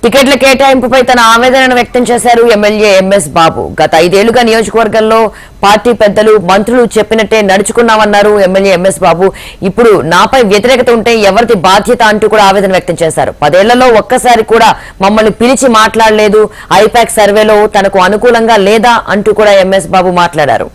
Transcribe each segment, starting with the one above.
టికెట్ల కేటాయింపుపై తన ఆవేదనను వ్యక్తం చేశారు ఎమ్మెల్యే ఎంఎస్ బాబు. గత 5 ఏళ్లుగా నియోజకవర్గంలో పార్టీ పెద్దలు, మంత్రులు చెప్పినట్టే నడుచుకున్నామన్నారు ఎమ్మెల్యే ఎంఎస్ బాబు. ఇప్పుడు నాపై వ్యతిరేకత ఉంటే ఎవరిది బాధ్యత అంటూ కూడా ఆవేదన వ్యక్తం చేశారు. 10 ఏళ్లలో ఒక్కసారి కూడా మమ్మల్ని పిలిచి మాట్లాడలేదు, ఐపాక్ సర్వేలో తనకు అనుకూలంగా లేదా అంటూ కూడా ఎంఎస్ బాబు మాట్లాడారు.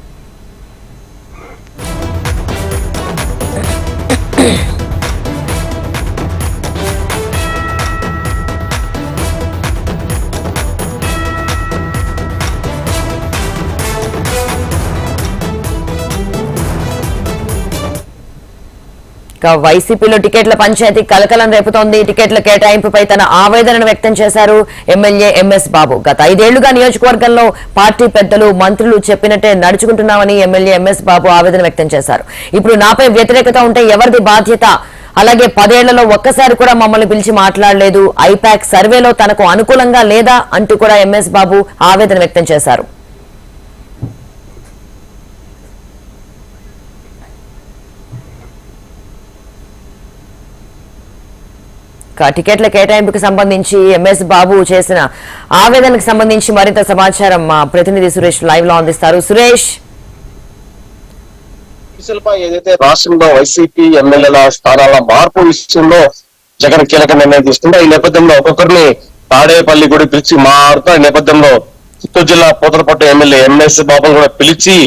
వైసీపీలో టికెట్ల పంచాయతీ కలకలం రేపుతోంది. టికెట్ల కేటాయింపుపై తన ఆవేదనను వ్యక్తం చేశారు ఎమ్మెల్యే ఎంఎస్ బాబు. గత 5 ఏళ్లుగా నియోజకవర్గంలో పార్టీ పెద్దలు, మంత్రులు చెప్పినట్టే నడుచుకుంటున్నామని ఎమ్మెల్యే ఎంఎస్ బాబు ఆవేదన వ్యక్తం చేశారు. ఇప్పుడు నాపై వ్యతిరేకత ఉంటే ఎవరిది బాధ్యత? అలాగే 10 ఏళ్లలో ఒక్కసారి కూడా మమ్మల్ని పిలిచి మాట్లాడలేదు, ఐపాక్ సర్వేలో తనకు అనుకూలంగా లేదా అంటూ కూడా ఎంఎస్ బాబు ఆవేదన వ్యక్తం చేశారు. టికెట్ల కేటాయింపుకు సంబంధించి ఎంఎస్ బాబు చేసిన ఆవేదనకు సంబంధించి మరింత సమాచారం మా ప్రతినిధి సురేష్ లైవ్ లో అందిస్తారు. సురేష్, ఏదైతే రాష్ట్రంలో వైసీపీ ఎమ్మెల్యేల స్థానాల మార్పు విషయంలో జగన్ కీలక నిర్ణయం తీసుకుంటే ఈ నేపథ్యంలో ఒక్కొక్కరిని తాడేపల్లి కూడా పిలిచి మారుతా ఈ నేపథ్యంలో చిత్తూరు జిల్లా పూతలపట్టు ఎమ్మెల్యే ఎంఎస్ బాబును కూడా పిలిచి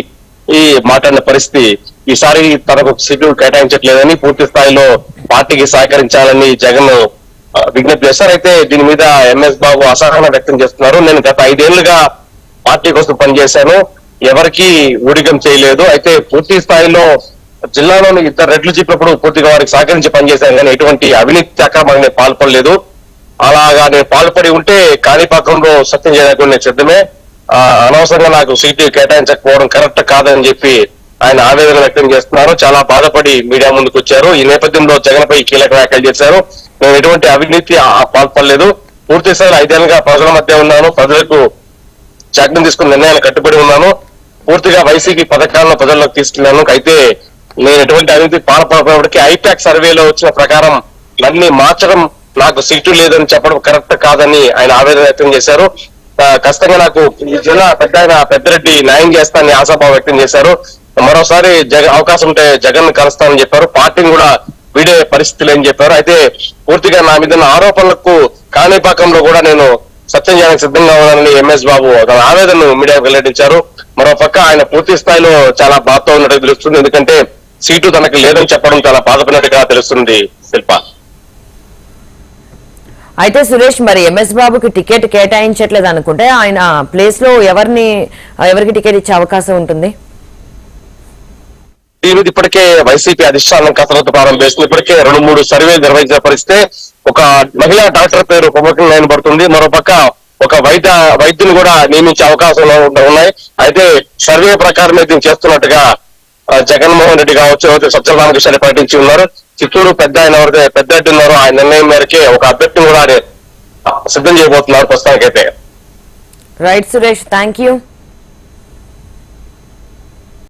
ఈ మాట్లాడిన పరిస్థితి. ఈసారి తనకు సీట్లు కేటాయించట్లేదని, పూర్తి స్థాయిలో పార్టీకి సహకరించాలని జగన్ విజ్ఞప్తి చేశారు. అయితే దీని మీద ఎంఎస్ బాబు అసహనం వ్యక్తం చేస్తున్నారు. నేను గత 5 ఏళ్లుగా పార్టీ కోసం పనిచేశాను, ఎవరికి ఊడిగం చేయలేదు. అయితే పూర్తి స్థాయిలో జిల్లాలోని 2 రెడ్లు చెప్పినప్పుడు పూర్తిగా వారికి సహకరించి పనిచేశాను, కానీ ఎటువంటి అవినీతి అక్రమాన్ని పాల్పడలేదు. అలాగా నేను పాల్పడి ఉంటే కాణిపాకంలో సత్యం చేయడానికి నేను సిద్ధమే. అనవసరంగా నాకు సీటు కేటాయించకపోవడం కరెక్ట్ కాదని చెప్పి ఆయన ఆవేదన వ్యక్తం చేస్తున్నారు. చాలా బాధపడి మీడియా ముందుకు వచ్చారు. ఈ నేపథ్యంలో జగన్ పై కీలక వ్యాఖ్యలు చేశారు. నేను ఎటువంటి అవినీతి పాల్పడలేదు, పూర్తి స్థాయిలో 5 ఏళ్ళుగా ప్రజల మధ్య ఉన్నాను, ప్రజలకు జగన్ తీసుకున్న నిర్ణయాలు కట్టుబడి ఉన్నాను, పూర్తిగా వైసీపీ పథకాలను ప్రజల్లోకి తీసుకెళ్లాను. అయితే నేను ఎటువంటి అవినీతి పాల్పడినప్పటికీ ఐపాక్ సర్వేలో వచ్చిన ప్రకారం అన్ని మార్చడం, నాకు సీటు లేదని చెప్పడం కరెక్ట్ కాదని ఆయన ఆవేదన వ్యక్తం చేశారు. ఖచ్చితంగా నాకు ఈ జిల్లా పెద్దరెడ్డి న్యాయం చేస్తానని ఆశాభావం వ్యక్తం చేశారు. మరోసారి అవకాశం ఉంటే జగన్ కలుస్తానని చెప్పారు. పార్టీని కూడా వీడే పరిస్థితులు అని చెప్పారు. అయితే పూర్తిగా నా మీద ఆరోపణలకు కాణిపాకంలో కూడా నేను సత్యం చేయడానికి సిద్ధంగా ఉన్నానని ఎంఎస్ బాబు తన ఆవేదనను మీడియాకు వెల్లడించారు. మరోపక్క ఆయన పూర్తి స్థాయిలో చాలా బాధతో ఉన్నట్టు తెలుస్తుంది. ఎందుకంటే సీటు తనకు లేదని చెప్పడం చాలా బాధపడినట్టుగా తెలుస్తుంది. శిల్ప, అయితే సురేష్, మరి ఎంఎస్ బాబుకి టికెట్ కేటాయించట్లేదు అనుకుంటే ఆయన ప్లేస్ లో ఎవరికి టికెట్ ఇచ్చే అవకాశం ఉంటుంది? దీని మీద ఇప్పటికే వైసీపీ అధిష్టానం కసరత్తు ప్రారంభిస్తుంది. ఇప్పటికే 2-3 సర్వేలు నిర్వహించిన పరిస్థితే ఒక మహిళా డాక్టర్ పేరు ప్రముఖంగా నిలబడుతుంది. మరోపక్క ఒక వైద్యుని కూడా నియమించే అవకాశాలు ఉన్నాయి. అయితే సర్వే ప్రకారమే దీన్ని చేస్తున్నట్టుగా జగన్మోహన్ రెడ్డి కావచ్చు, సత్యనారాయణ ప్రకటించి ఉన్నారు. చిత్తూరు పెద్దరెడ్డి ఉన్నారు, ఆయన నిర్ణయం మేరకే ఒక అభ్యర్థిని కూడా సిద్ధం చేయబోతున్నారు ప్రస్తుతానికైతే. Right Suresh, thank you.